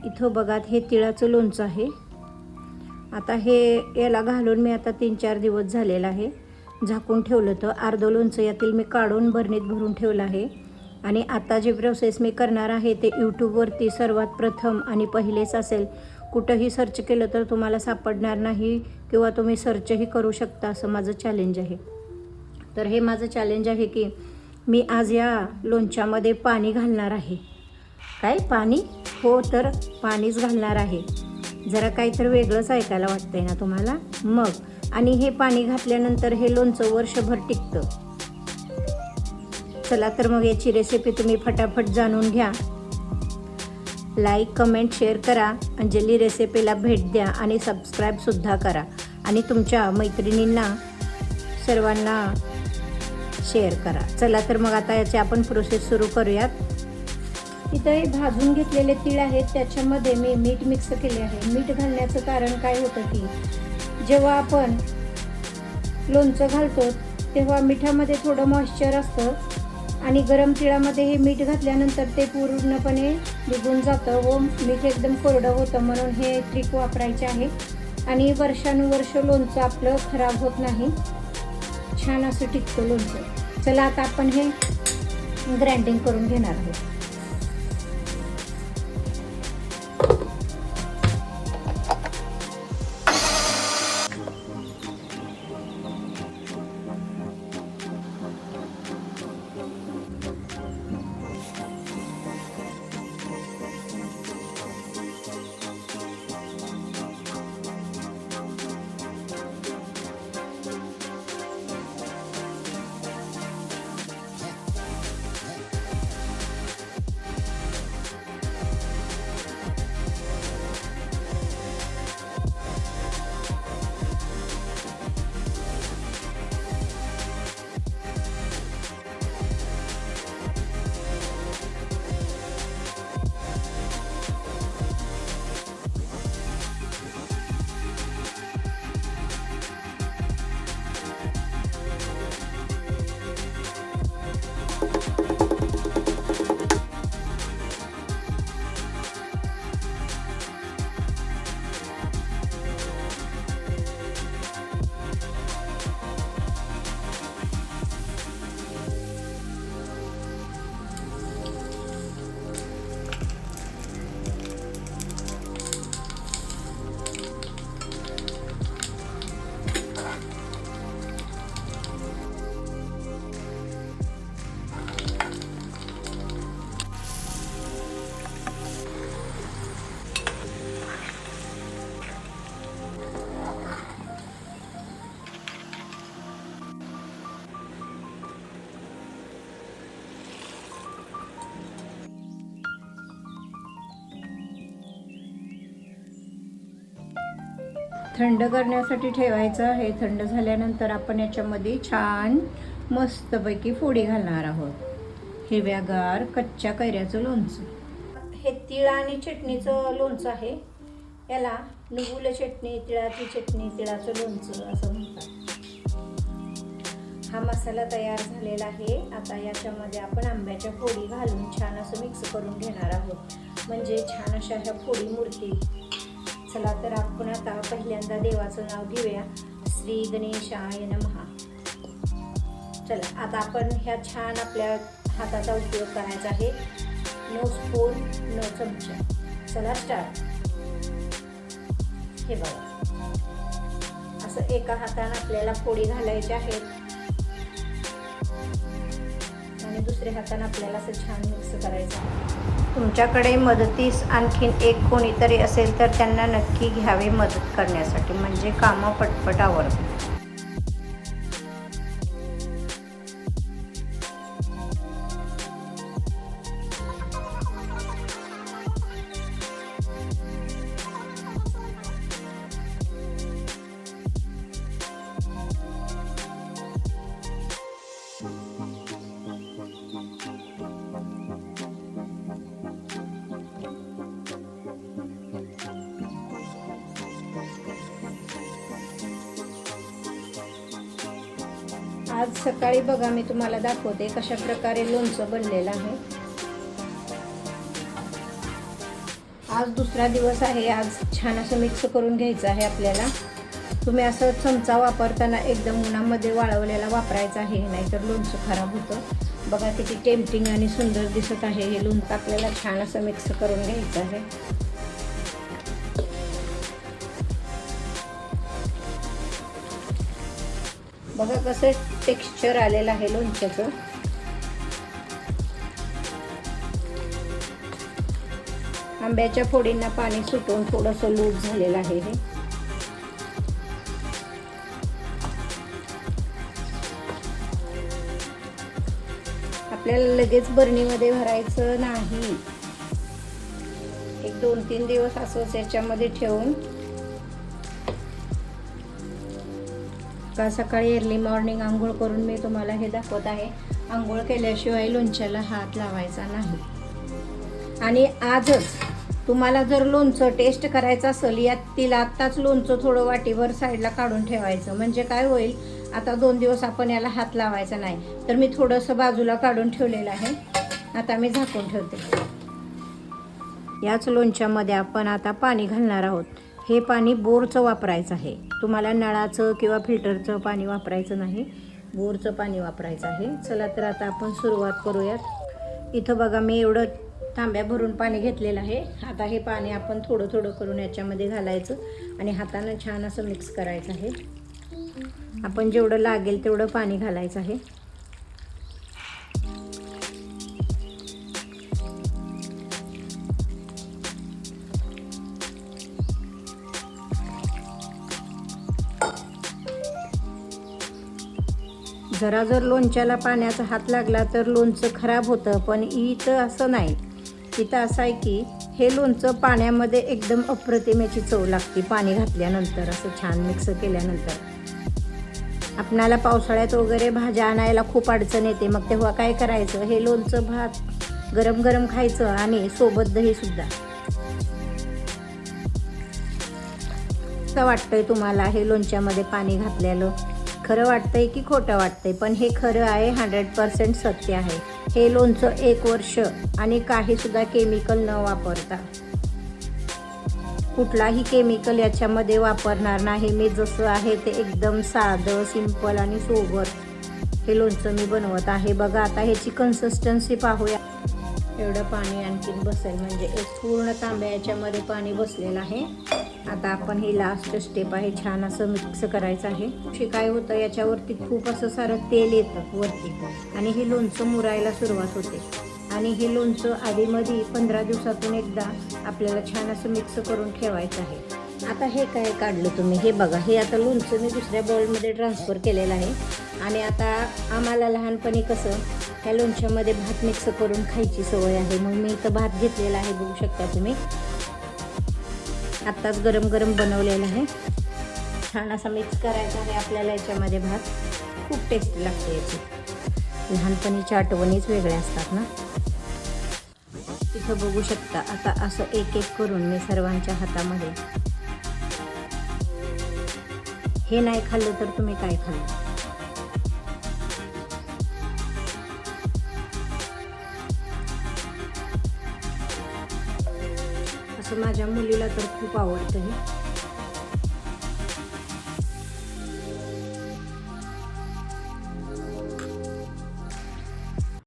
इथं बघा हे तिळाचं लोणचं आहे. आता हे याला घालून मी आता 3-4 दिवस झालेला आहे. झाकून ठेवलं तर अर्धं लोणचं यातील मी काढून भरणीत भरून ठेवलं आहे. आणि आता जी प्रोसेस मी करणार आहे ते यूट्यूबवरती सर्वात प्रथम आणि पहिलेच असेल. कुठंही सर्च केलं तर तुम्हाला सापडणार नाही किंवा तुम्ही सर्चही करू शकता असं माझं चॅलेंज आहे. तर हे माझं चॅलेंज आहे की मी आज या लोणच्यामध्ये पाणी घालणार आहे. काय पाणी? हो, तर पाणीच घालणार आहे. जरा काहीतरी वेगळंच ऐकायला वाटतंय ना तुम्हाला? मग आणि हे पाणी घातल्यानंतर हे लोणचं वर्षभर टिकतं. चला तर मग याची रेसिपी तुम्ही फटाफट जाणून घ्या. लाईक, कमेंट, शेअर करा. अंजली रेसिपीला भेट द्या आणि सबस्क्राईबसुद्धा करा. आणि तुमच्या मैत्रिणींना सर्वांना शेअर करा. चला तर मग आता याची आपण प्रोसेस सुरू करूयात. इथं हे भाजून घेतलेले तीळ आहेत, त्याच्यामध्ये मी मीठ मिक्स केले आहे. मीठ घालण्याचं कारण काय होतं की जेव्हा आपण लोणचं घालतो तेव्हा मिठामध्ये थोडं मॉइश्चर असतं आणि गरम तिळामध्ये हे मीठ घातल्यानंतर ते पूर्णपणे निघून जातं व मीठ एकदम कोरडं होतं. म्हणून हे ट्रिक वापरायचे आहे आणि वर्षानुवर्ष लोणचं आपलं खराब होत नाही, छान असं टिकतं लोणचं. चला आता आपण हे ग्राइंडिंग करून घेणार आहोत. थंड करण्यासाठी ठेवायचं आहे. थंड झाल्यानंतर आपण याच्यामध्ये छान मस्तपैकी फोडी घालणार आहोत. हिरव्यागार कच्च्या कैऱ्याचं लोणचं. हे तीळ आणि चटणीचं लोणचं आहे. याला नुगुल चटणी, तिळाची चटणी, तिळाचं लोणचं असं म्हणतात. हा मसाला तयार झालेला आहे. आता याच्यामध्ये आपण आंब्याच्या फोडी घालून छान असं मिक्स करून घेणार आहोत, म्हणजे छान अशा ह्या फोडी मुरतील. चला तर आपण आता पहिल्यांदा देवाचं नाव घेऊया. श्री गणेशाय नमः. चला आता आपण ह्या छान आपल्या हाताचा उपयोग करायचा आहे. नो स्पून, नो चमचा. चला स्टार्ट. हे बघा, असं एका हाताने आपल्याला फोडी घालायच्या आहेत आणि दुसऱ्या हाताने आपल्याला असं छान मिक्स करायचं आहे. तुमच्याकडे मदतीस आणखीन एक कोणीतरी असेल तर त्यांना नक्की घ्यावे मदत करण्यासाठी, म्हणजे कामं पटपट आवरतात. आज सकाळी बघा मी तुम्हाला दाखवते कशा प्रकारे लोणचं बनलेलं आहे. आज दुसरा दिवस आहे. आज छान असं मिक्स करून घ्यायचं आहे आपल्याला. तुम्ही असं चमचा वापरताना एकदम उन्हामध्ये वाळवलेला वापरायचा आहे, नाहीतर लोणचं खराब होतं. बघा किती टेम्पटिंग आणि सुंदर दिसत आहे हे लोणचं. आपल्याला छान असं मिक्स करून घ्यायचं आहे. बघा कसं टेक्स्चर आलेलं आहे लोणच्याचं. आंब्याच्या फोडींना पाणी सुटून थोडंसं लूज झालेलं आहे हे. आपल्याला लगेच बरणीमध्ये भरायचं नाही. एक 2-3 दिवस असंच याच्यामध्ये ठेवून का सकाळी अर्ली मॉर्निंग आंघोळ करून मी तुम्हाला हे दाखवत आहे. आंघोळ केल्याशिवाय लोणच्याला हात लावायचा नाही. आणि आजच तुम्हाला जर लोणचं टेस्ट करायचं असेल, यातील आत्ताच लोणचं थोडं वाटीभर साईडला काढून ठेवायचं. म्हणजे काय होईल, आता 2 दिवस आपण याला हात लावायचा नाही. तर मी थोडंसं बाजूला काढून ठेवलेलं आहे. आता मी झाकून ठेवते. याच लोणच्यामध्ये आपण आता पाणी घालणार आहोत. हे पाणी बोरचं वापरायचं आहे. तुम्हाला नळाचं किंवा फिल्टरचं पाणी वापरायचं नाही, बोरचं पाणी वापरायचं आहे. चला तर आता आपण सुरुवात करूयात. इथं बघा मी एवढं तांब्या भरून पाणी घेतलेलं आहे. आता हे पाणी आपण थोडं थोडं करून याच्यामध्ये घालायचं आणि हातानं छान असं मिक्स करायचं आहे. आपण जेवढं लागेल तेवढं पाणी घालायचं आहे. जरा जर लोणच्याला पाण्याचा हात लागला तर लोणचं खराब होतं. पण इथं असं नाही. इथं असं आहे की हे लोणचं पाण्यामध्ये एकदम अप्रतिम याची चव लागते. पाणी घातल्यानंतर असं छान मिक्स केल्यानंतर आपणाला पावसाळ्यात वगैरे भाज्या आणायला खूप अडचण येते. मग तेव्हा काय करायचं, हे लोणचं भात गरम गरम खायचं आणि सोबत दही सुद्धा. असं वाटतंय तुम्हाला हे लोणच्यामध्ये पाणी घातलेलं खरं वाटतंय की खोटं वाटतंय, पण हे खरं आहे. 100% सत्य आहे. हे लोणचं 1 वर्ष आणि काही सुद्धा केमिकल न वापरता, कुठलाही केमिकल याच्यामध्ये वापरणार नाही. मी जसं आहे ते एकदम साधं, सिंपल आणि सोबर हे लोणचं मी बनवत आहे. बघा आता ह्याची कन्सिस्टन्सी पाहूया. एवढं पाणी आणखीन बसेल, म्हणजे एक पूर्ण तांब्या याच्यामध्ये पाणी बसलेलं आहे. आता आपण ही लास्ट स्टेप आहे, छान असं मिक्स करायचं आहे. काय होतं, याच्यावरती खूप असं सारं तेल येतं वरती आणि हे लोणचं मुरायला सुरुवात होते. आणि हे लोणचं आधीमध्ये 15 दिवसातून एकदा आपल्याला छान असं मिक्स करून ठेवायचं आहे. आता हे काय काढलं तुम्ही, हे बघा. हे आता लोणचं मी दुसऱ्या बाउलमध्ये ट्रान्सफर केलेलं आहे. आणि आता आम्हाला लहानपणी कसं ह्या लोणच्यामध्ये भात मिक्स करून खायची सवय आहे. मग मी इथं भात घेतलेला आहे, बघू शकता तुम्ही. आत्ताच गरम गरम बनवलेला आहे. छान असा मिक्स करायचा आहे आपल्याला याच्यामध्ये भात. खूप टेस्टी लागते याची. लहानपणीच्या आठवणीच वेगळ्या असतात ना. इथं बघू शकता. आता असं एक एक करून मी सर्वांच्या हातामध्ये. हे नाही खाल्लं तर तुम्ही काय खाल्लं. असं माझ्या मुलीला तर खूप आवडतं हे.